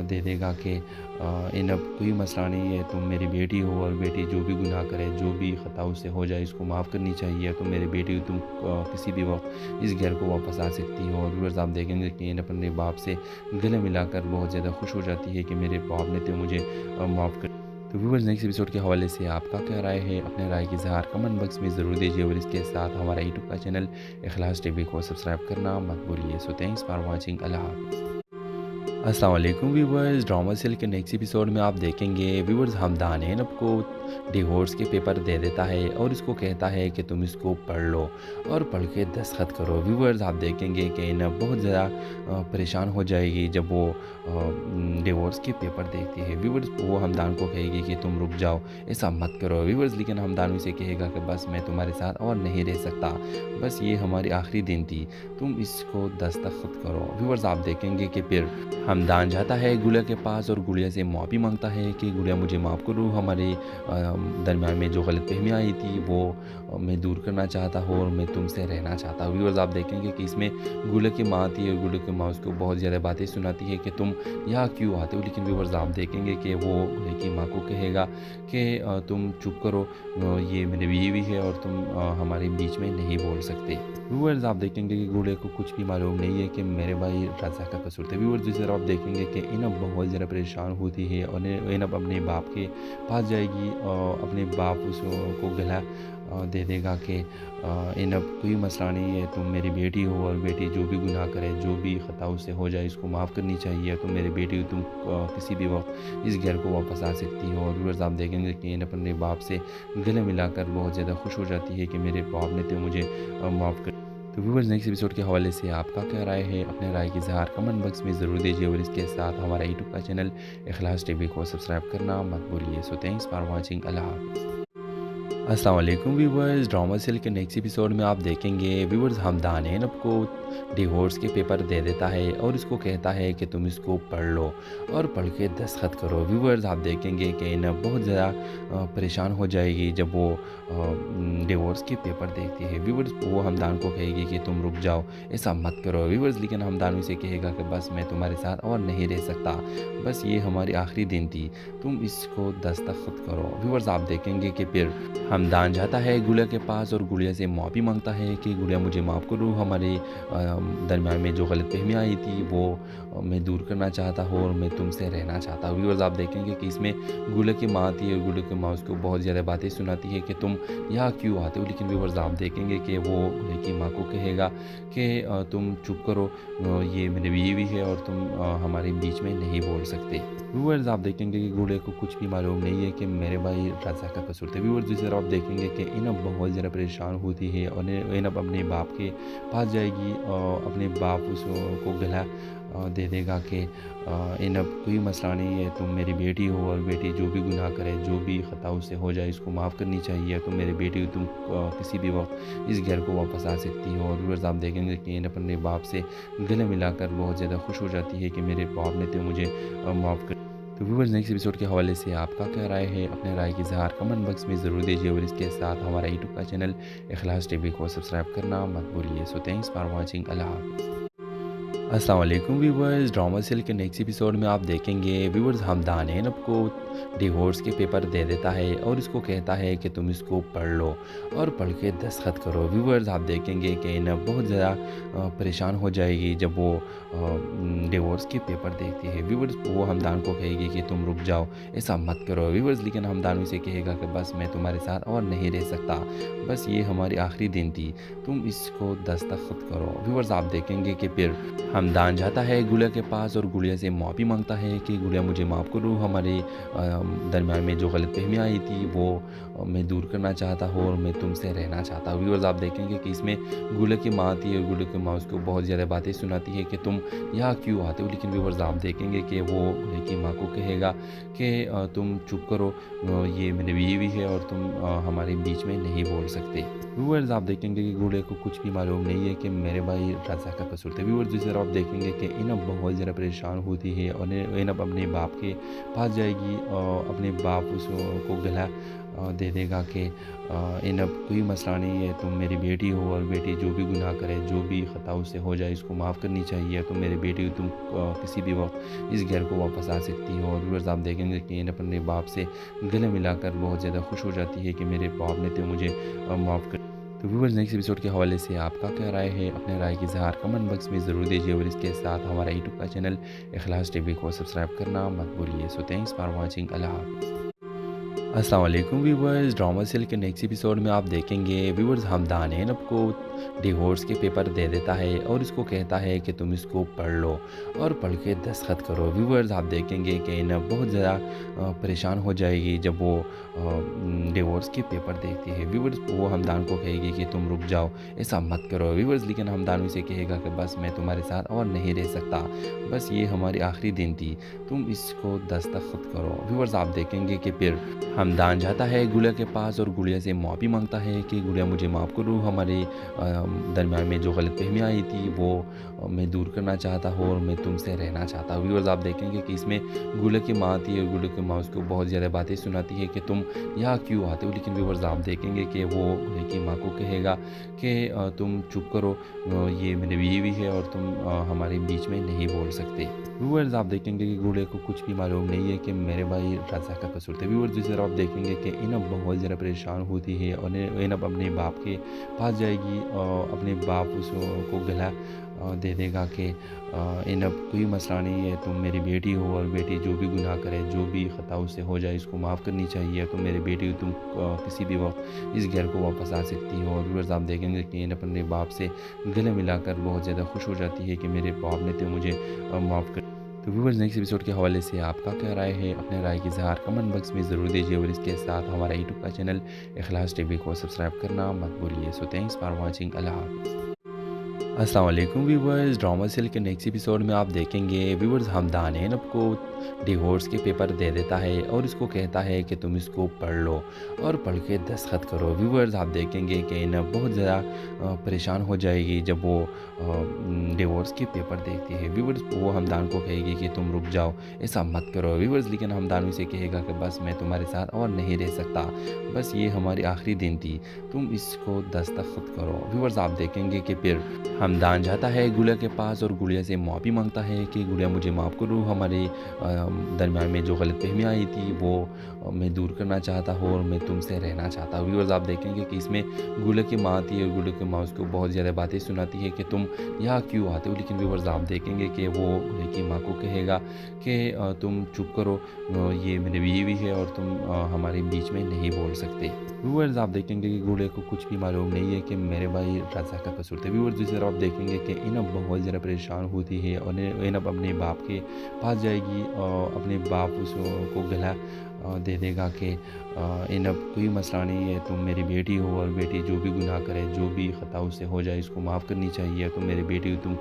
Speaker 7: दे देगा कि इनब कोई मसला नहीं है, तुम मेरी बेटी हो और बेटी जो भी गुनाह करे, जो भी ख़ता उससे हो जाए, इसको माफ़ करनी चाहिए, तुम मेरी बेटी हो, तुम किसी भी वक्त इस घर को वापस आ सकती हो। और व्यूअर्स आप देखेंगे कि इनब अपने बाप से गले मिलाकर बहुत ज़्यादा खुश हो जाती है कि मेरे बाप ने तो मुझे माफ़ कर। तो व्यूअर्स नेक्स्ट एपिसोड के हवाले से आपका क्या राय है, अपने राय की इज़हार कमेंट बॉक्स में ज़रूर दीजिए और इसके साथ हमारा यूट्यूब का चैनल इखलास टीवी को सब्सक्राइब करना मत भूलिए। सो थैंक्स फॉर वाचिंग, अल्लाह हाफ़िज़। अस्सलाम वालेकुम व्यूअर्स, ड्रामा सीरियल के नेक्स्ट एपिसोड में आप देखेंगे व्यूअर्स हमदान इनब को डिवोर्स के पेपर दे देता है और इसको कहता है कि तुम इसको पढ़ लो और पढ़ के दस्तखत करो। व्यूअर्स आप देखेंगे कि इन्हें बहुत ज़्यादा परेशान हो जाएगी जब वो डिवोर्स के पेपर देखती है। व्यूअर्स वो हमदान को कहेगी कि तुम रुक जाओ, ऐसा मत करो व्यूअर्स, लेकिन हमदान उसे कहेगा कि बस मैं तुम्हारे साथ और नहीं रह सकता, बस ये हमारी आखिरी दिन थी, तुम इसको दस्तखत करो। व्यूअर्स आप देखेंगे कि फिर हमदान जाता है गुड़िया के पास और गुड़िया से माफ़ी मांगता है कि गुड़िया मुझे माफ़ करो, हमारे दरमियान में जो गलतफहमी आई थी वो मैं दूर करना चाहता हूँ और मैं तुमसे रहना चाहता हूँ। व्यूअर्स आप देखेंगे कि इसमें गुड़िया की माँ थी और गुड़िया की माँ उसको बहुत ज़्यादा बातें सुनाती है कि तुम यहाँ क्यों आते हो, लेकिन व्यूअर्स आप देखेंगे कि वो गुड़िया की माँ को कहेगा कि तुम चुप करो, ये मेरी बीवी है और तुम हमारे बीच में नहीं बोल सकते। व्यूअर्स आप देखेंगे कि गुड़िया को कुछ भी मालूम नहीं है कि मेरे भाई रज़ा का कसूर था। व्यूअर्स दूसरी तरफ आप देखेंगे कि इनब बहुत ज़्यादा परेशान होती है और इनब अपने बाप के पास जाएगी और अपने बाप उसको गला दे देगा कि इनब कोई मसला नहीं है, तुम मेरी बेटी हो और बेटी जो भी गुनाह करे, जो भी ख़ता उससे हो जाए, इसको माफ़ करनी चाहिए, तुम मेरी बेटी हो, तुम किसी भी वक्त इस घर को वापस आ सकती हो। और व्यूअर्स आप देखेंगे कि इनब अपने बाप से गले मिलाकर बहुत ज़्यादा खुश हो जाती है कि मेरे बाप ने तो मुझे माफ़ कर। तो व्यूअर्स नेक्स्ट एपिसोड के हवाले से आपका क्या राय है, अपने राय की इज़हार कमेंट बॉक्स में ज़रूर दीजिए और इसके साथ हमारा यूट्यूब का चैनल इखलास टीवी को सब्सक्राइब करना मत भूलिए। सो थैंक्स फॉर वाचिंग, अल्लाह हाफ़िज़। अस्सलाम वालेकुम व्यूअर्स, ड्रामा सीरियल के नेक्स्ट एपिसोड में आप देखेंगे व्यूअर्स हमदान इनब को डिवोर्स के पेपर दे देता है और इसको कहता है कि तुम इसको पढ़ लो और पढ़ के दस्तखत करो। व्यूअर्स आप देखेंगे कि इनब बहुत ज़्यादा परेशान हो जाएगी जब वो डिवोर्स के पेपर देखती है। व्यूअर्स वो हमदान को कहेगी कि तुम रुक जाओ, ऐसा मत करो व्यूअर्स, लेकिन हमदान उसे कहेगा कि बस मैं तुम्हारे साथ और नहीं रह सकता, बस ये हमारी आखिरी दिन थी, तुम इसको दस्तखत करो। व्यूअर्स आप देखेंगे कि फिर हमदान जाता है गुड़िया के पास और गुड़िया से माफ़ी मांगता है कि गुड़िया मुझे माफ़ करो, हमारे दरमियान में जो गलतफहमी आई थी वो मैं दूर करना चाहता हूँ और मैं तुमसे रहना चाहता हूँ। व्यूअर्स आप देखेंगे कि इसमें गुड़िया की माँ थी और गुड़िया की माँ उसको बहुत ज़्यादा बातें सुनाती है कि तुम यहाँ क्यों आते हो, लेकिन व्यूअर्स आप देखेंगे कि वो गुड़िया की माँ को कहेगा कि तुम चुप करो, ये मेरी बीवी है और तुम हमारे बीच में नहीं बोल सकते। व्यूअर्स आप देखेंगे कि गुड़िया को कुछ भी मालूम नहीं है कि मेरे भाई रज़ा का कसूर था। व्यूअर्स दूसरी तरफ आप देखेंगे कि इनब बहुत ज़्यादा परेशान होती है और इनब अपने बाप के पास जाएगी और अपने बाप उसको गला दे देगा कि इनब कोई मसला नहीं है, तुम मेरी बेटी हो और बेटी जो भी गुनाह करे, जो भी ख़ता उससे हो जाए, इसको माफ़ करनी चाहिए, तुम मेरी बेटी हो, तुम किसी भी वक्त इस घर को वापस आ सकती हो। और व्यूअर्स आप देखेंगे कि इनब अपने बाप से गले मिलाकर बहुत ज़्यादा खुश हो जाती है कि मेरे बाप ने तो मुझे माफ़ कर। तो व्यूअर्स नेक्स्ट एपिसोड के हवाले से आपका क्या राय है, अपने राय की इज़हार कमेंट बॉक्स में ज़रूर दीजिए और इसके साथ हमारा यूट्यूब का चैनल इखलास टीवी को सब्सक्राइब करना मत भूलिए। सो थैंक्स फॉर वाचिंग, अल्लाह हाफ़िज़। अस्सलाम वालेकुम व्यूअर्स, ड्रामा सीरियल के नेक्स्ट एपिसोड में आप देखेंगे व्यूअर्स हमदान इनब को डिवोर्स के पेपर दे देता है और इसको कहता है कि तुम इसको पढ़ लो और पढ़ के दस्तखत करो। व्यूअर्स आप देखेंगे कि इनब बहुत ज़्यादा परेशान हो जाएगी जब वो डिवोर्स के पेपर देखती है। व्यूअर्स वो हमदान को कहेगी कि तुम रुक जाओ, ऐसा मत करो व्यूअर्स, लेकिन हमदान उसे कहेगा कि बस मैं तुम्हारे साथ और नहीं रह सकता, बस ये हमारी आखिरी दिन थी, तुम इसको दस्तखत करो। व्यूअर्स आप देखेंगे कि फिर हमदान जाता है गुड़िया के पास और गुड़िया से माफ़ी मांगता है कि गुड़िया मुझे माफ़ करो, हमारे दरमियान में जो गलतफहमी आई थी वो मैं दूर करना चाहता हूँ और मैं तुमसे रहना चाहता हूँ। व्यूअर्स आप देखेंगे कि इसमें गुड़िया की माँ थी और गुड़िया की माँ उसको बहुत ज़्यादा बातें सुनाती है कि तुम यहाँ क्यों आते हो, लेकिन व्यूअर्स आप देखेंगे कि वो गुड़िया की माँ को कहेगा कि तुम चुप करो, ये मेरी बीवी है और तुम हमारे बीच में नहीं बोल सकते। व्यूअर्स आप देखेंगे कि गुड़िया को कुछ भी मालूम नहीं है कि मेरे भाई रज़ा का कसूर था। व्यूअर्स दूसरी तरफ आप देखेंगे कि इनब बहुत ज़्यादा परेशान होती है और इनब अपने बाप के पास जाएगी और अपने बाप उसको गला दे देगा कि इनब कोई मसला नहीं है, तुम मेरी बेटी हो और बेटी जो भी गुनाह करे, जो भी ख़ता उससे हो जाए, इसको माफ़ करनी चाहिए, तुम मेरी बेटी हो, तुम किसी भी वक्त इस घर को वापस आ सकती हो। और व्यूअर्स आप देखेंगे कि इनब अपने बाप से गले मिलाकर बहुत ज़्यादा खुश हो जाती है कि मेरे बाप ने तो मुझे माफ़ कर। तो व्यूअर्स नेक्स्ट एपिसोड के हवाले से आपका क्या राय है, अपने राय की इज़हार कमेंट बॉक्स में ज़रूर दीजिए और इसके साथ हमारा यूट्यूब का चैनल इखलास टीवी को सब्सक्राइब करना मत भूलिए। सो थैंक्स फॉर वाचिंग, अल्लाह हाफ़िज़। अस्सलाम वालेकुम व्यूअर्स, ड्रामा सीरियल के नेक्स्ट एपिसोड में आप देखेंगे व्यूअर्स हमदान इनब को डिवोर्स के पेपर दे देता है और इसको कहता है कि तुम इसको पढ़ लो और पढ़ के दस्तखत करो। व्यूअर्स आप देखेंगे कि इन्हें बहुत ज़्यादा परेशान हो जाएगी जब वो डिवोर्स के पेपर देखती है। व्यूअर्स वो हमदान को कहेगी कि तुम रुक जाओ, ऐसा मत करो व्यूअर्स, लेकिन हमदान उसे कहेगा कि बस मैं तुम्हारे साथ और नहीं रह सकता, बस ये हमारी आखिरी दिन थी, तुम इसको दस्तखत करो। व्यूअर्स आप देखेंगे कि फिर हमदान जाता है गुड़िया के पास और गुड़िया से माफ़ी मांगता है कि गुड़िया मुझे माफ़ करो, हमारे दरमियान में जो गलतफहमी आई थी वो मैं दूर करना चाहता हूँ और मैं तुमसे रहना चाहता हूँ। व्यूअर्स आप देखेंगे कि इसमें गुड़िया की माँ थी और गुड़िया की माँ उसको बहुत ज़्यादा बातें सुनाती है कि तुम यहाँ क्यों आते हो, लेकिन व्यूअर्स आप देखेंगे कि वो गुड़िया की माँ को कहेगा कि तुम चुप करो, ये मेरी बीवी है और तुम हमारे बीच में नहीं बोल सकते। व्यूअर्स आप देखेंगे कि गुड़िया को कुछ भी मालूम नहीं है कि मेरे भाई रज़ा का कसूर था। व्यूअर्स दूसरी तरफ आप देखेंगे कि इनब बहुत ज़्यादा परेशान होती है और इनब अपने बाप के पास जाएगी और अपने बाप उसको गला दे देगा कि इनब कोई मसला नहीं है, तुम मेरी बेटी हो और बेटी जो भी गुनाह करे, जो भी ख़ता उससे हो जाए, इसको माफ़ करनी चाहिए, तुम मेरी बेटी हो, तुम किसी भी वक्त इस घर को वापस आ सकती हो। और व्यूअर्स आप देखेंगे कि इन्हें अपने बाप से गले मिलाकर बहुत ज़्यादा खुश हो जाती है कि मेरे बाप ने तो मुझे माफ़ कर। तो व्यूअर्स नेक्स्ट एपिसोड के हवाले से आपका क्या राय है, अपने राय की इज़हार कमेंट बॉक्स में ज़रूर दीजिए और इसके साथ हमारा यूट्यूब का चैनल इखलास टीवी को सब्सक्राइब करना मत भूलिए। सो थैंक्स फॉर वाचिंग, अल्लाह हाफ़िज़। अस्सलाम वालेकुम व्यूअर्स, ड्रामा सीरियल के नेक्स्ट एपिसोड में आप देखेंगे व्यूअर्स हमदान इनब को डिवोर्स के पेपर दे देता है और इसको कहता है कि तुम इसको पढ़ लो और पढ़ के दस्तखत करो। व्यूअर्स आप देखेंगे कि इनब बहुत ज़्यादा परेशान हो जाएगी जब वो डिवोर्स के पेपर देखती है। व्यूअर्स वो हमदान को कहेगी कि तुम रुक जाओ, ऐसा मत करो व्यूअर्स, लेकिन हमदान उसे कहेगा कि बस मैं तुम्हारे साथ और नहीं रह सकता, बस ये हमारी आखिरी दिन थी, तुम इसको दस्तखत करो। व्यूअर्स आप देखेंगे कि फिर हमदान जाता है गुड़िया के पास और गुड़िया से माफ़ी मांगता है कि गुड़िया मुझे माफ़ करो, हमारे दरमियान में जो गलतफहमी आई थी वो मैं दूर करना चाहता हूँ और मैं तुमसे रहना चाहता हूँ। व्यूअर्स आप देखेंगे कि इसमें गुड़िया की माँ थी और गुड़िया की माँ उसको बहुत ज़्यादा बातें सुनाती है कि तुम यहाँ क्यों आते हो, लेकिन व्यूअर्स आप देखेंगे कि वो गुड़िया की माँ को कहेगा कि तुम चुप करो, ये मेरी बीवी है और तुम हमारे बीच में नहीं बोल सकते। व्यूअर्स आप देखेंगे कि गुड़िया को कुछ भी मालूम नहीं है कि मेरे भाई रज़ा का कसूर था। व्यूअर्स दूसरी तरफ आप देखेंगे कि इनब बहुत ज़्यादा परेशान होती है और इनब अपने बाप के पास जाएगी और अपने बाप उसको गला दे देगा कि इनब कोई मसला नहीं है, तुम मेरी बेटी हो और बेटी जो भी गुनाह करे, जो भी ख़ता उससे हो जाए, इसको माफ़ करनी चाहिए, तुम मेरी बेटी हो, तुम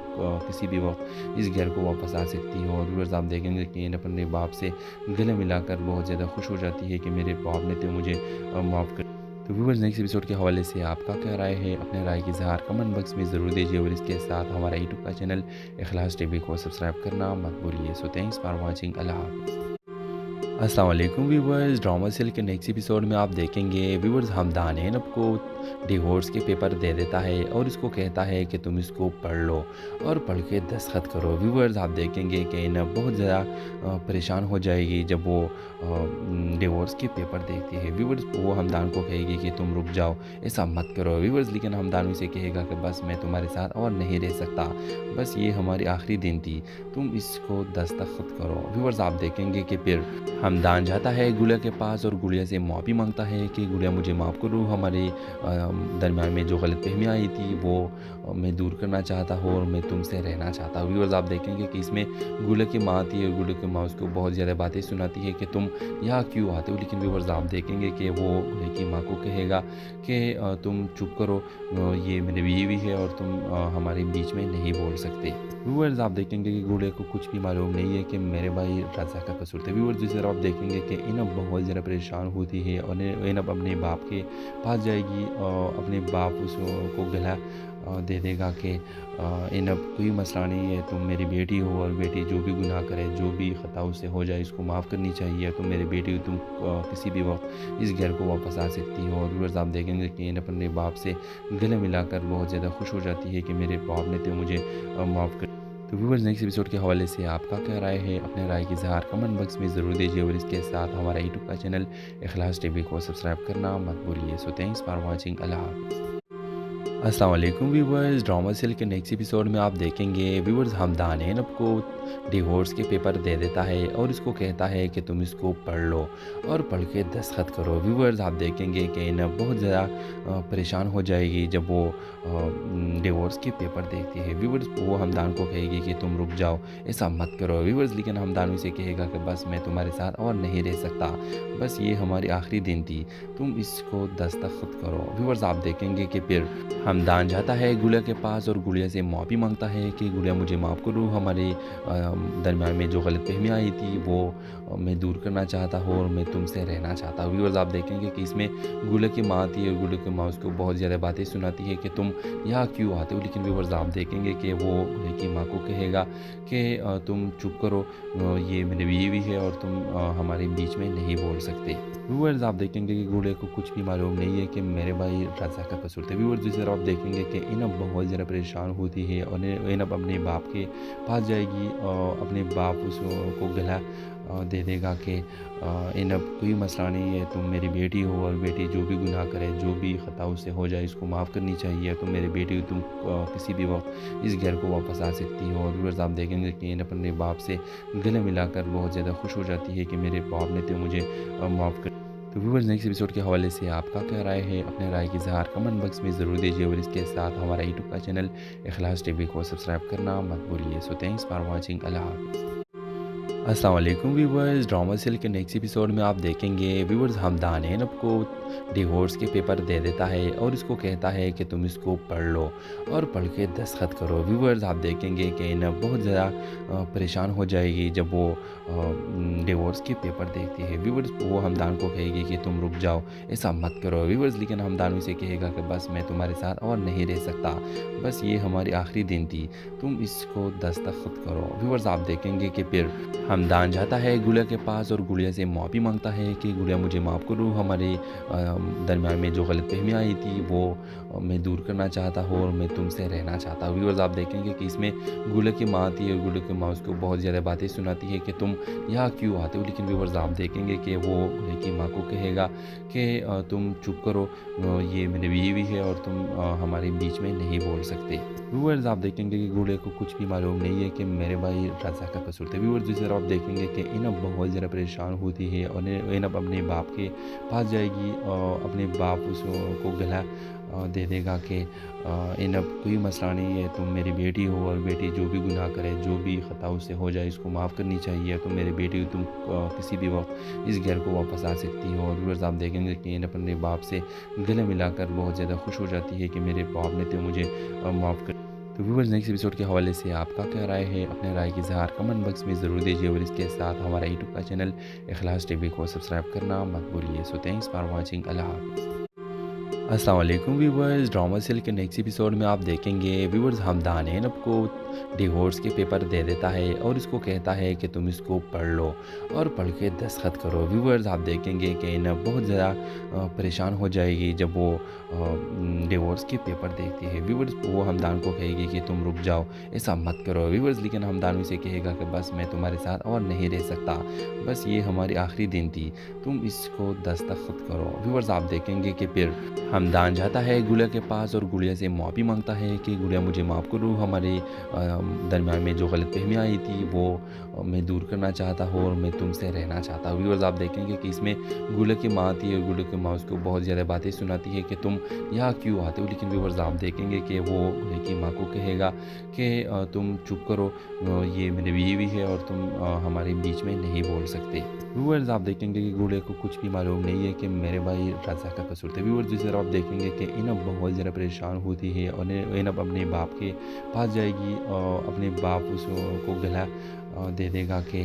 Speaker 7: किसी भी वक्त इस घर को वापस आ सकती हो। और व्यूअर्स आप देखेंगे कि इन्हें अपने बाप से गले मिलाकर बहुत ज़्यादा खुश हो जाती है कि मेरे बाप ने तो मुझे माफ़ कर। तो व्यूअर्स नेक्स्ट एपिसोड के हवाले से आपका क्या राय है, अपने राय की इज़हार कमेंट बॉक्स में ज़रूर दीजिए और इसके साथ हमारा यूट्यूब का चैनल इखलास टीवी को सब्सक्राइब करना मत भूलिए। सो थैंक्स फॉर वाचिंग, अल्लाह हाफ़िज़। अस्सलाम वालेकुम व्यूअर्स, ड्रामा सीरियल के नेक्स्ट एपिसोड में आप देखेंगे व्यूअर्स हमदान इनब को डिवोर्स के पेपर दे देता है और इसको कहता है कि तुम इसको पढ़ लो और पढ़ के दस्तखत करो। व्यूअर्स आप देखेंगे कि इनब बहुत ज़्यादा परेशान हो जाएगी जब वो डिवोर्स के पेपर देखती है। व्यूअर्स वो हमदान को कहेगी कि तुम रुक जाओ, ऐसा मत करो व्यूअर्स, लेकिन हमदान उसे कहेगा कि बस मैं तुम्हारे साथ और नहीं रह सकता, बस ये हमारी आखिरी दिन थी, तुम इसको दस्तखत करो। व्यूअर्स आप देखेंगे कि फिर हमदान जाता है गुड़िया के पास और गुड़िया से माफ़ी मांगता है कि गुड़िया मुझे माफ़ करो, हमारे दरमियान में जो गलतफहमी आई थी वो मैं दूर करना चाहता हूँ और मैं तुमसे रहना चाहता हूँ। व्यूअर्स आप देखेंगे कि इसमें गुड़िया की माँ थी और गुड़िया की माँ उसको बहुत ज़्यादा बातें सुनाती है कि तुम यहाँ क्यों आते हो, लेकिन व्यूअर्स आप देखेंगे कि वो गुड़िया की माँ को कहेगा कि तुम चुप करो, ये मेरी बीवी है और तुम हमारे बीच में नहीं बोल सकते। व्यूअर्स आप देखेंगे कि गुड़िया को कुछ भी मालूम नहीं है कि मेरे भाई रज़ा का कसूर था। व्यूअर्स दूसरी तरफ आप देखेंगे कि इनब बहुत ज़्यादा परेशान होती है और इनब अपने बाप के पास जाएगी और अपने बाप उसको गला दे देगा कि इनब कोई मसला नहीं है, तुम मेरी बेटी हो और बेटी जो भी गुनाह करे, जो भी ख़ता उससे हो जाए, इसको माफ़ करनी चाहिए, तुम मेरी बेटी हो, तुम किसी भी वक्त इस घर को वापस आ सकती हो। और व्यूअर्स आप देखेंगे कि इन्हें अपने बाप से गले मिलाकर बहुत ज़्यादा खुश हो जाती है कि मेरे बाप ने तो मुझे माफ़ कर। तो व्यूअर्स नेक्स्ट एपिसोड के हवाले से आपका क्या राय है, अपने राय की इज़हार कमेंट बॉक्स में ज़रूर दीजिए और इसके साथ हमारा यूट्यूब का चैनल इखलास टीवी को सब्सक्राइब करना मत भूलिए। सो थैंक्स फॉर वाचिंग, अल्लाह हाफ़िज़। अस्सलाम वालेकुम व्यूवर्स, ड्रामा सीरियल के नेक्स्ट एपिसोड में आप देखेंगे व्यूवर्स हमदान नब को डिवोर्स के पेपर दे देता है और इसको कहता है कि तुम इसको पढ़ लो और पढ़ के दस्तखत करो। व्यूवर्स आप देखेंगे कि नब बहुत ज़्यादा परेशान हो जाएगी जब वो डिवोर्स के पेपर देखती है। व्यूवर्स वो हमदान को कहेगी कि तुम रुक जाओ, ऐसा मत करो। व्यूवर्स लेकिन हमदान उसे कहेगा कि बस मैं तुम्हारे साथ और नहीं रह सकता, बस ये हमारी आखिरी दिन थी, तुम इसको दस्तखत करो। व्यूवर्स आप देखेंगे कि फिर हमदान जाता है गुड़िया के पास और गुड़िया से माफ़ी मांगता है कि गुड़िया मुझे माफ़ करो, हमारे दरमियान में जो गलतफहमी आई थी वो मैं दूर करना चाहता हूँ और मैं तुमसे रहना चाहता हूँ। व्यूअर्स आप देखेंगे कि इसमें गुड़िया की माँ थी और गुड़िया की माँ उसको बहुत ज़्यादा बातें सुनाती है कि तुम यहाँ क्यों आते हो। लेकिन व्यूअर्स आप देखेंगे कि वो गुड़िया की माँ को कहेगा कि तुम चुप करो, ये मेरी बीवी है और तुम हमारे बीच में नहीं बोल सकते। व्यूअर्स आप देखेंगे कि गुड़िया को कुछ भी मालूम नहीं है कि मेरे भाई रज़ा का कसूर था। व्यूअर्स दूसरी तरफ आप देखेंगे कि इनब बहुत ज़्यादा परेशान होती है और इनब अपने बाप के पास जाएगी और अपने बाप उसको गला दे देगा कि इनब कोई मसला नहीं है, तुम मेरी बेटी हो और बेटी जो भी गुनाह करे, जो भी ख़ता उससे हो जाए, इसको माफ़ करनी चाहिए। तुम मेरी बेटी हो, तुम किसी भी वक्त इस घर को वापस आ सकती हो। और व्यूअर्स आप देखेंगे कि इनब अपने बाप से गले मिलाकर बहुत ज़्यादा खुश हो जाती है कि मेरे बाप ने तो मुझे माफ़ कर। तो व्यूअर्स नेक्स्ट एपिसोड के हवाले से आपका क्या राय है, अपने राय की इज़हार कमेंट बॉक्स में ज़रूर दीजिए और इसके साथ हमारा यूट्यूब का चैनल इखलास टीवी को सब्सक्राइब करना मत भूलिए। सो थैंक्स फॉर वाचिंग, अल्लाह हाफ़िज़। अस्सलाम वालेकुम व्यूवर्स, ड्रामा सीरियल के नेक्स्ट एपिसोड में आप देखेंगे व्यूवर्स हमदान नब को डिवोर्स के पेपर दे देता है और इसको कहता है कि तुम इसको पढ़ लो और पढ़ के दस्तखत करो। व्यूवर्स आप देखेंगे कि नब बहुत ज़्यादा परेशान हो जाएगी जब वो डिवोर्स के पेपर देखती है। व्यूवर्स वो हमदान को कहेगी कि तुम रुक जाओ, ऐसा मत करो। व्यूवर्स लेकिन हमदान उसे कहेगा कि बस मैं तुम्हारे साथ और नहीं रह सकता, बस ये हमारी आखिरी दिन थी, तुम इसको दस्तखत करो। व्यूवर्स आप देखेंगे कि फिर हमदान जाता है गुड़िया के पास और गुड़िया से माफ़ी मांगता है कि गुड़िया मुझे माफ़ करो, हमारे दरमियान में जो गलतफहमी आई थी वो मैं दूर करना चाहता हूँ और मैं तुमसे रहना चाहता हूँ। व्यूअर्स आप देखेंगे कि इसमें गुड़िया की माँ थी और गुड़िया की माँ उसको बहुत ज़्यादा बातें सुनाती है कि तुम यहाँ क्यों आते हो। लेकिन व्यूअर्स आप देखेंगे कि वो गुड़िया की माँ को कहेगा कि तुम चुप करो, ये मेरी बीवी है और तुम हमारे बीच में नहीं बोल सकते। व्यूअर्स आप देखेंगे कि गुड़िया को कुछ भी मालूम नहीं है कि मेरे भाई रज़ा का कसूर था। व्यूअर्स दूसरी तरफ आप देखेंगे कि इनब बहुत ज़्यादा परेशान होती है और इनब अपने बाप के पास जाएगी और अपने बाप उसको गला दे देगा कि इनब कोई मसला नहीं है, तुम मेरी बेटी हो और बेटी जो भी गुनाह करे, जो भी ख़ता उससे हो जाए, इसको माफ़ करनी चाहिए। तुम मेरी बेटी हो, तुम किसी भी वक्त इस घर को वापस आ सकती हो। और व्यूअर्स आप देखेंगे कि इनब अपने बाप से गले मिलाकर बहुत ज़्यादा खुश हो जाती है कि मेरे बाप ने तो मुझे माफ़ कर। तो व्यूअर्स नेक्स्ट एपिसोड के हवाले से आपका क्या राय है, अपने राय की इज़हार कमेंट बॉक्स में ज़रूर दीजिए और इसके साथ हमारा यूट्यूब का चैनल इखलास टीवी को सब्सक्राइब करना मत भूलिए। सो थैंक्स फॉर वाचिंग, अल्लाह हाफ़िज़। अस्सलाम वालेकुम व्यूवर्स, ड्रामा सीरियल के नेक्स्ट एपिसोड में आप देखेंगे व्यूवर्स हमदान नब को डिवोर्स के पेपर दे देता है और इसको कहता है कि तुम इसको पढ़ लो और पढ़ के दस्तखत करो। व्यूवर्स आप देखेंगे कि नब बहुत ज़्यादा परेशान हो जाएगी जब वो डिवोर्स के पेपर देखती है। व्यूवर्स वो हमदान को कहेगी कि तुम रुक जाओ, ऐसा मत करो। व्यूवर्स लेकिन हमदान उसे कहेगा कि बस मैं तुम्हारे साथ और नहीं रह सकता, बस ये हमारी आखिरी दिन थी, तुम इसको दस्तखत करो। व्यूवर्स आप देखेंगे कि फिर हमदान जाता है गुड़िया के पास और गुड़िया से माफ़ी मांगता है कि गुड़िया मुझे माफ़ करो, हमारे दरमियान में जो गलतफहमी आई थी वो मैं दूर करना चाहता हूँ और मैं तुमसे रहना चाहता हूँ। व्यूअर्स आप देखेंगे कि इसमें गुड़िया की माँ थी और गुड़िया की माँ उसको बहुत ज़्यादा बातें सुनाती है कि तुम यहाँ क्यों आते हो। लेकिन व्यूअर्स आप देखेंगे कि वो गुड़िया की माँ को कहेगा कि तुम चुप करो, ये मेरी बीवी है और तुम हमारे बीच में नहीं बोल सकते। व्यूअर्स आप देखेंगे कि गुड़िया को कुछ भी मालूम नहीं है कि मेरे भाई रज़ा का कसूर था। व्यूअर्स दूसरी तरफ आप देखेंगे कि इनब बहुत ज़्यादा परेशान होती है और इनब अपने बाप के पास जाएगी और अपने बाप उसको गला दे देगा कि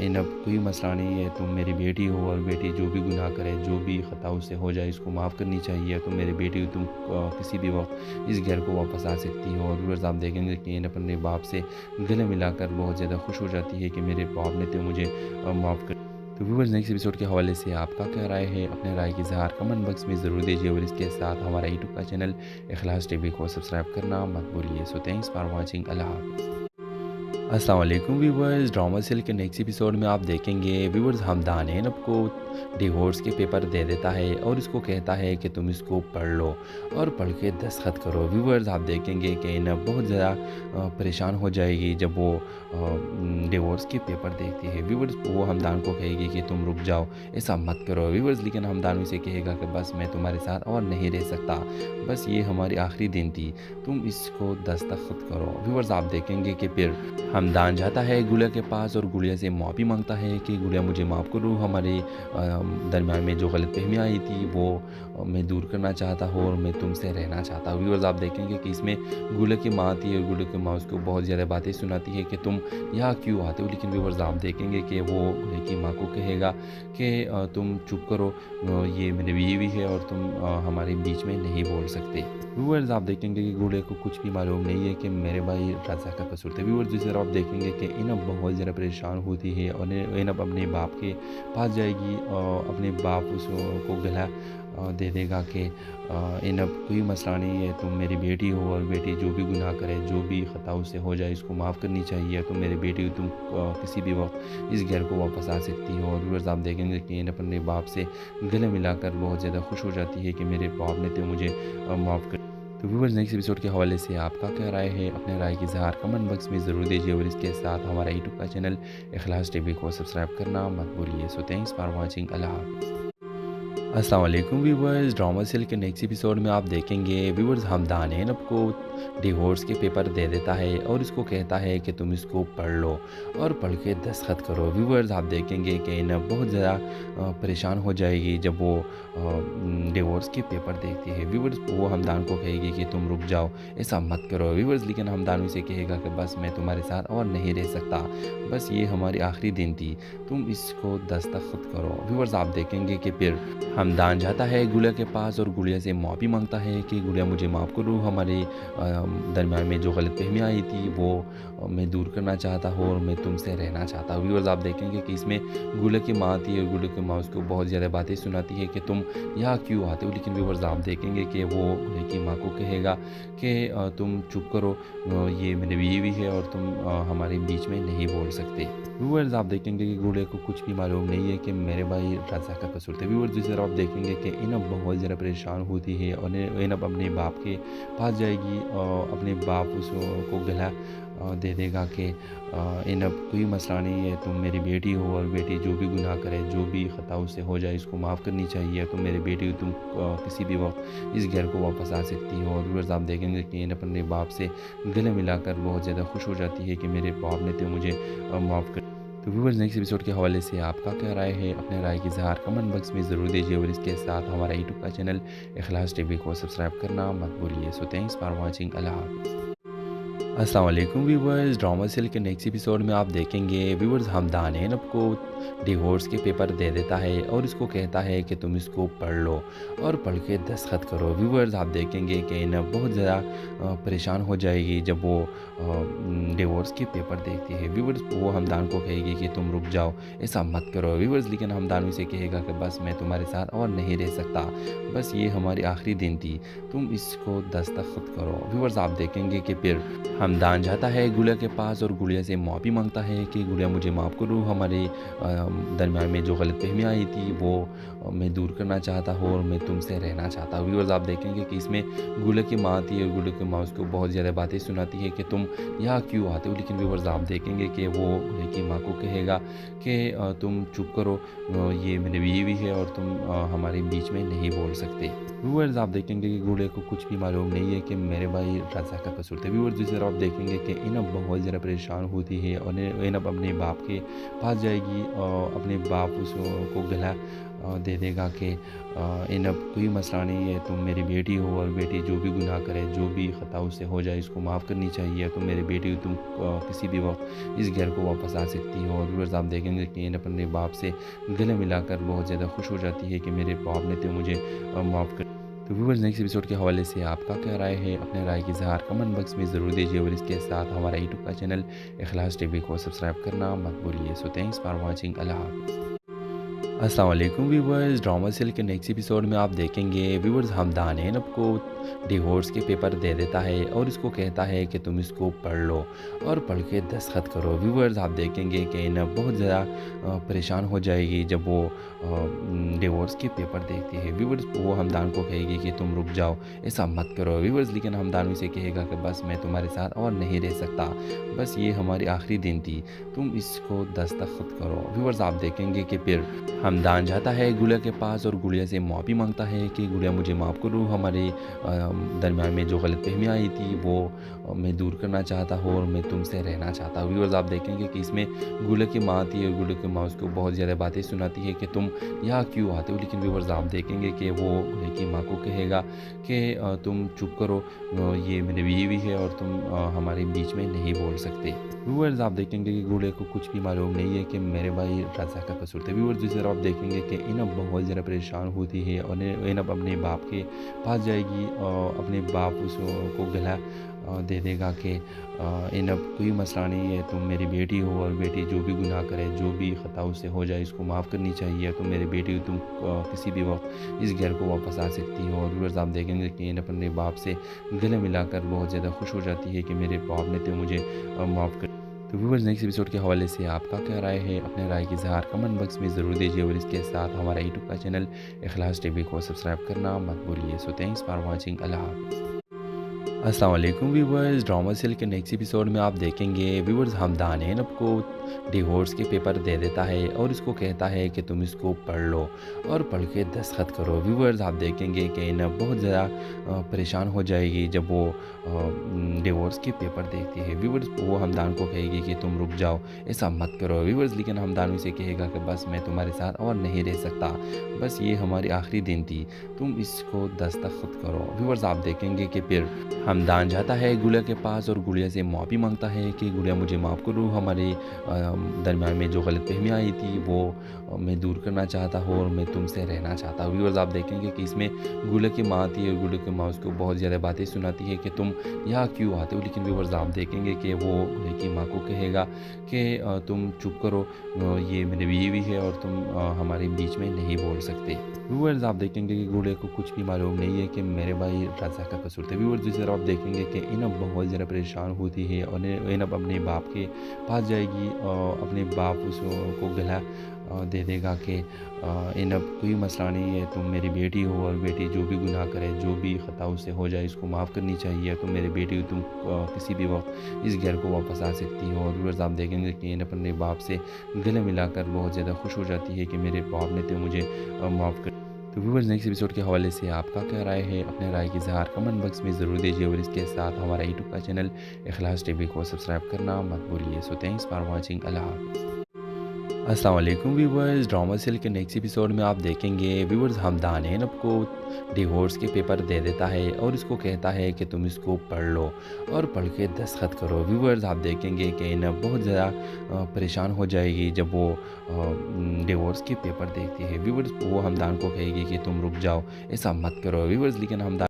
Speaker 7: इनब कोई मसला नहीं है, तुम मेरी बेटी हो और बेटी जो भी गुनाह करे, जो भी ख़ता उससे हो जाए, इसको माफ़ करनी चाहिए। तुम मेरी बेटी हो, तुम किसी भी वक्त इस घर को वापस आ सकती हो। और व्यूअर्स आप देखेंगे कि इनब अपने बाप से गले मिलाकर बहुत ज़्यादा खुश हो जाती है कि मेरे बाप ने तो मुझे माफ़ कर। तो व्यूअर्स नेक्स्ट एपिसोड के हवाले से आपका क्या राय है, अपने राय की इज़हार कमेंट बॉक्स में ज़रूर दीजिए और इसके साथ हमारा यूट्यूब का चैनल इखलास टीवी को सब्सक्राइब करना मत भूलिए। सो थैंक्स फॉर वाचिंग, अल्लाह हाफ़िज़। अस्सलाम वालेकुम व्यूवर्स, ड्रामा सीरियल के नेक्स्ट एपिसोड में आप देखेंगे व्यूवर्स हमदान एनब को डिवोर्स के पेपर दे देता है और इसको कहता है कि तुम इसको पढ़ लो और पढ़ के दस्तखत करो। व्यूवर्स आप देखेंगे कि एनब बहुत ज़्यादा परेशान हो जाएगी जब वो डिवोर्स के पेपर देखती है। व्यूवर्स वो हमदान को कहेगी कि तुम रुक जाओ, ऐसा मत करो। व्यूवर्स लेकिन हमदान उसे कहेगा कि बस मैं तुम्हारे साथ और नहीं रह सकता, बस ये हमारी आखिरी दिन थी, तुम इसको दस्तखत करो। व्यूवर्स आप देखेंगे कि फिर हमदान जाता है गुड़िया के पास और गुड़िया से माफ़ी मांगता है कि गुड़िया मुझे माफ़ करो, हमारे दरमियान में जो गलतफहमी आई थी वो मैं दूर करना चाहता हूँ और मैं तुमसे रहना चाहता हूँ। व्यूअर्स आप देखेंगे कि इसमें गुड़िया की माँ थी और गुड़िया की माँ उसको बहुत ज़्यादा बातें सुनाती है कि तुम यहाँ क्यों आते हो। लेकिन व्यूअर्स आप देखेंगे कि वो गुड़िया की माँ को कहेगा कि तुम चुप करो, ये मेरी बीवी है और तुम हमारे बीच में नहीं बोल सकते। व्यूअर्स आप देखेंगे कि गुड़िया को कुछ भी मालूम नहीं है कि मेरे भाई रज़ा का कसूर था। व्यूअर्स दूसरी तरफ आप देखेंगे कि इनब बहुत ज़्यादा परेशान होती है और इनब अपने बाप के पास जाएगी और अपने बाप उसको गला दे देगा कि इनब कोई मसला नहीं है, तुम मेरी बेटी हो और बेटी जो भी गुनाह करे, जो भी ख़ता उससे हो जाए, इसको माफ़ करनी चाहिए। तुम मेरी बेटी हो, तुम किसी भी वक्त इस घर को वापस आ सकती हो। और व्यूअर्स आप देखेंगे कि इनब अपने बाप से गले मिलाकर बहुत ज़्यादा खुश हो जाती है कि मेरे बाप ने तो मुझे माफ़ कर। तो व्यूअर्स नेक्स्ट एपिसोड के हवाले से आपका क्या राय है, अपने राय की इज़हार कमेंट बॉक्स में ज़रूर दीजिए और इसके साथ हमारा यूट्यूब का चैनल इखलास टीवी को सब्सक्राइब करना मत भूलिए। सो थैंक्स फॉर वाचिंग, अल्लाह हाफ़िज़। अस्सलाम वालेकुम व्यूवर्स, ड्रामा सीरियल के नेक्स्ट एपिसोड में आप देखेंगे व्यूवर्स हमदान एनब को डिवोर्स के पेपर दे देता है और इसको कहता है कि तुम इसको पढ़ लो और पढ़ के दस्तखत करो। व्यूवर्स आप देखेंगे कि एनब बहुत ज़्यादा परेशान हो जाएगी जब वो डिवोर्स के पेपर देखती है। व्यूवर्स वो हमदान को कहेगी कि तुम रुक जाओ, ऐसा मत करो। व्यूवर्स लेकिन हमदान उसे कहेगा कि बस मैं तुम्हारे साथ और नहीं रह सकता, बस ये हमारी आखिरी दिन थी, तुम इसको दस्तखत करो। व्यूवर्स आप देखेंगे कि फिर हमदान जाता है गुड़िया के पास और गुड़िया से माफ़ी मांगता है कि गुड़िया मुझे माफ़ करो, हमारे दरमियान में जो गलतफहमी आई थी वो मैं दूर करना चाहता हूँ और मैं तुमसे रहना चाहता हूँ। व्यूअर्स आप देखेंगे कि इसमें गुड़िया की माँ थी और गुड़िया की माँ उसको बहुत ज़्यादा बातें सुनाती है कि तुम यहाँ क्यों आते हो। लेकिन व्यूअर्स आप देखेंगे कि वो गुड़िया की माँ को कहेगा कि तुम चुप करो, ये मेरी बीवी है और तुम हमारे बीच में नहीं बोल सकते। व्यूअर्स आप देखेंगे कि गुड़िया को कुछ भी मालूम नहीं है कि मेरे भाई रज़ा का कसूर था। व्यूअर्स दूसरी तरफ आप देखेंगे कि इनब बहुत ज़्यादा परेशान होती है और इनब अपने बाप के पास जाएगी और अपने बाप उसको गला दे देगा कि इनब कोई मसला नहीं है, तुम मेरी बेटी हो और बेटी जो भी गुनाह करे, जो भी ख़ता उससे हो जाए, इसको माफ़ करनी चाहिए। तुम मेरी बेटी हो, तुम किसी भी वक्त इस घर को वापस आ सकती हो। और व्यूअर्स आप देखेंगे कि इनब अपने बाप से गले मिलाकर बहुत ज़्यादा खुश हो जाती है कि मेरे बाप ने तो मुझे माफ़ कर। तो व्यूअर्स नेक्स्ट एपिसोड के हवाले से आपका क्या राय है, अपने राय की इज़हार कमेंट बॉक्स में ज़रूर दीजिए और इसके साथ हमारा यूट्यूब का चैनल इखलास टीवी को सब्सक्राइब करना मत भूलिए। सो थैंक्स फॉर वाचिंग, अल्लाह हाफ़िज़। अस्सलाम वालेकुम व्यूवर्स, ड्रामा सीरियल के नेक्स्ट एपिसोड में आप देखेंगे व्यूवर्स हमदान एनब को डिवोर्स के पेपर दे देता है और इसको कहता है कि तुम इसको पढ़ लो और पढ़ के दस्तखत करो। व्यूवर्स आप देखेंगे कि एनब बहुत ज़्यादा परेशान हो जाएगी जब वो डिवोर्स के पेपर देखती है। व्यूवर्स वो हमदान को कहेगी कि तुम रुक जाओ, ऐसा मत करो। व्यूवर्स लेकिन हमदान उसे कहेगा कि बस मैं तुम्हारे साथ और नहीं रह सकता, बस ये हमारी आखिरी दिन थी, तुम इसको दस्तखत करो। व्यूवर्स आप देखेंगे कि फिर हमदान जाता है गुड़िया के पास और गुड़िया से माफ़ी मांगता है कि गुड़िया मुझे माफ़ करो, हमारे दरमियान में जो गलतफहमी आई थी वो मैं दूर करना चाहता हूँ और मैं तुमसे रहना चाहता हूँ। व्यूअर्स आप देखेंगे कि इसमें गुड़िया की माँ थी और गुड़िया की माँ उसको बहुत ज़्यादा बातें सुनाती है कि तुम यहाँ क्यों आते हो। लेकिन व्यूअर्स आप देखेंगे कि वो गुड़िया की माँ को कहेगा कि तुम चुप करो, ये मेरी बीवी है और तुम हमारे बीच में नहीं बोल सकते। व्यूअर्स आप देखेंगे कि गुड़िया को कुछ भी मालूम नहीं है कि मेरे भाई रज़ा का कसूर था। व्यूअर्स दूसरी तरफ आप देखेंगे कि इनब बहुत ज़्यादा परेशान होती है और इनब अपने बाप के पास जाएगी और अपने बाप उसको गला दे देगा कि इनब कोई मसला नहीं है, तुम मेरी बेटी हो और बेटी जो भी गुनाह करे, जो भी ख़ता उससे हो जाए, इसको माफ़ करनी चाहिए। तुम मेरी बेटी हो, तुम किसी भी वक्त इस घर को वापस आ सकती हो। और व्यूअर्स आप देखेंगे कि इनब अपने बाप से गले मिलाकर बहुत ज़्यादा खुश हो जाती है कि मेरे बाप ने तो मुझे माफ़ कर। तो व्यूअर्स नेक्स्ट एपिसोड के हवाले से आपका क्या राय है, अपने राय की इज़हार कमेंट बॉक्स में ज़रूर दीजिए और इसके साथ हमारा यूट्यूब का चैनल इखलास टीवी को सब्सक्राइब करना मत भूलिए। सो थैंक्स फॉर वाचिंग, अल्लाह हाफ़िज़। अस्सलाम वालेकुम व्यूवर्स, ड्रामा सीरियल के नेक्स्ट एपिसोड में आप देखेंगे व्यूवर्स हमदान एनब को डिवोर्स के पेपर दे देता है और इसको कहता है कि तुम इसको पढ़ लो और पढ़ के दस्तखत करो। व्यूवर्स आप देखेंगे कि एनब बहुत ज़्यादा परेशान हो जाएगी जब वो डिवोर्स के पेपर देखती है। व्यूवर्स वो हमदान को कहेगी कि तुम रुक जाओ, ऐसा मत करो। व्यूवर्स लेकिन हमदान उसे कहेगा कि बस मैं तुम्हारे साथ और नहीं रह सकता, बस ये हमारी आखिरी दिन थी, तुम इसको दस्तखत करो। व्यूवर्स आप देखेंगे कि फिर हमदान जाता है गुड़िया के पास और गुड़िया से माफ़ी मांगता है कि गुड़िया मुझे माफ़ करो, हमारे दरमियान में जो गलतफहमी आई थी वो मैं दूर करना चाहता हूँ और मैं तुमसे रहना चाहता हूँ। व्यूअर्स आप देखेंगे कि इसमें गुड़िया की माँ थी और गुड़िया की माँ उसको बहुत ज़्यादा बातें सुनाती है कि तुम यहाँ क्यों आते हो। लेकिन व्यूअर्स आप देखेंगे कि वो गुड़िया की माँ को कहेगा कि तुम चुप करो, ये मेरी बीवी है और तुम हमारे बीच में नहीं बोल सकते। व्यूअर्स आप देखेंगे कि गुड़िया को कुछ भी मालूम नहीं है कि मेरे भाई रज़ा का कसूर था। व्यूअर्स दूसरी तरफ आप देखेंगे कि इनब बहुत ज़्यादा परेशान होती है और इनब अपने बाप के पास जाएगी और अपने बाप उसको गला दे देगा कि इनब कोई मसला नहीं है, तुम मेरी बेटी हो और बेटी जो भी गुनाह करे, जो भी ख़ता उससे हो जाए, इसको माफ़ करनी चाहिए। तुम मेरी बेटी हो, तुम किसी भी वक्त इस घर को वापस आ सकती हो। और व्यूअर्स आप देखेंगे कि इनब अपने बाप से गले मिलाकर बहुत ज़्यादा खुश हो जाती है कि मेरे बाप ने तो मुझे माफ़ कर। तो व्यूअर्स नेक्स्ट एपिसोड के हवाले से आपका क्या राय है, अपने राय की इज़हार कमेंट बॉक्स में ज़रूर दीजिए और इसके साथ हमारा यूट्यूब का चैनल इखलास टीवी को सब्सक्राइब करना मत भूलिए। सो थैंक्स फॉर वाचिंग, अल्लाह हाफ़िज़। अस्सलाम वालेकुम व्यूवर्स, ड्रामा सीरियल के नेक्स्ट एपिसोड में आप देखेंगे व्यूवर्स हमदान एनब को डिवोर्स के पेपर दे देता है और इसको कहता है कि तुम इसको पढ़ लो और पढ़ के दस्तखत करो। व्यूवर्स आप देखेंगे कि एनब बहुत ज़्यादा परेशान हो जाएगी जब वो डिवोर्स के पेपर देखती है। व्यूवर्स वो हमदान को कहेगी कि तुम रुक जाओ, ऐसा मत करो। व्यूवर्स लेकिन हमदान उसे कहेगा कि बस मैं तुम्हारे साथ और नहीं रह सकता, बस ये हमारी आखिरी दिन थी, तुम इसको दस्तखत करो। व्यूवर्स आप देखेंगे कि फिर हमदान जाता है गुड़िया के पास और गुड़िया से माफ़ी मांगता है कि गुड़िया मुझे माफ़ करो, हमारे दरमियान में जो गलतफहमी आई थी वो मैं दूर करना चाहता हूँ और मैं तुमसे रहना चाहता हूँ। व्यूअर्स आप देखेंगे कि इसमें गुड़िया की माँ थी और गुड़िया की माँ उसको बहुत ज़्यादा बातें सुनाती है कि तुम यहाँ क्यों आते हो। लेकिन व्यूअर्स आप देखेंगे कि वो गुड़िया की माँ को कहेगा कि तुम चुप करो, ये मेरी बीवी है और तुम हमारे बीच में नहीं बोल सकते। व्यूअर्स आप देखेंगे कि गुड़िया को कुछ भी मालूम नहीं है कि मेरे भाई रज़ा का कसूर था। व्यूअर्स दूसरी तरफ आप देखेंगे कि इनब बहुत ज़्यादा परेशान होती है और इनब अपने बाप के पास जाएगी और अपने बाप उसको गला दे देगा कि इनब कोई मसला नहीं है, तुम मेरी बेटी हो और बेटी जो भी गुनाह करे, जो भी ख़ता उससे हो जाए, इसको माफ़ करनी चाहिए। तुम मेरी बेटी हो, तुम किसी भी वक्त इस घर को वापस आ सकती हो। और व्यूअर्स आप देखेंगे कि इनब अपने बाप से गले मिलाकर बहुत ज़्यादा खुश हो जाती है कि मेरे बाप ने तो मुझे माफ़ कर। तो व्यूअर्स नेक्स्ट एपिसोड के हवाले से आपका क्या राय है, अपने राय की इज़हार कमेंट बॉक्स में ज़रूर दीजिए और इसके साथ हमारा यूट्यूब का चैनल इखलास टीवी को सब्सक्राइब करना मत भूलिए। सो थैंक्स फॉर वाचिंग, अल्लाह हाफ़िज़। अस्सलाम वालेकुम व्यूवर्स, ड्रामा सीरियल के नेक्स्ट एपिसोड में आप देखेंगे व्यूवर्स हमदान एनब को डिवोर्स के पेपर दे देता है और इसको कहता है कि तुम इसको पढ़ लो और पढ़ के दस्तखत करो। व्यूवर्स आप देखेंगे कि एनब बहुत ज़्यादा परेशान हो जाएगी जब वो डिवोर्स के पेपर देखती है। व्यूवर्स वो हमदान को कहेगी कि तुम रुक जाओ, ऐसा मत करो। व्यूवर्स लेकिन हमदान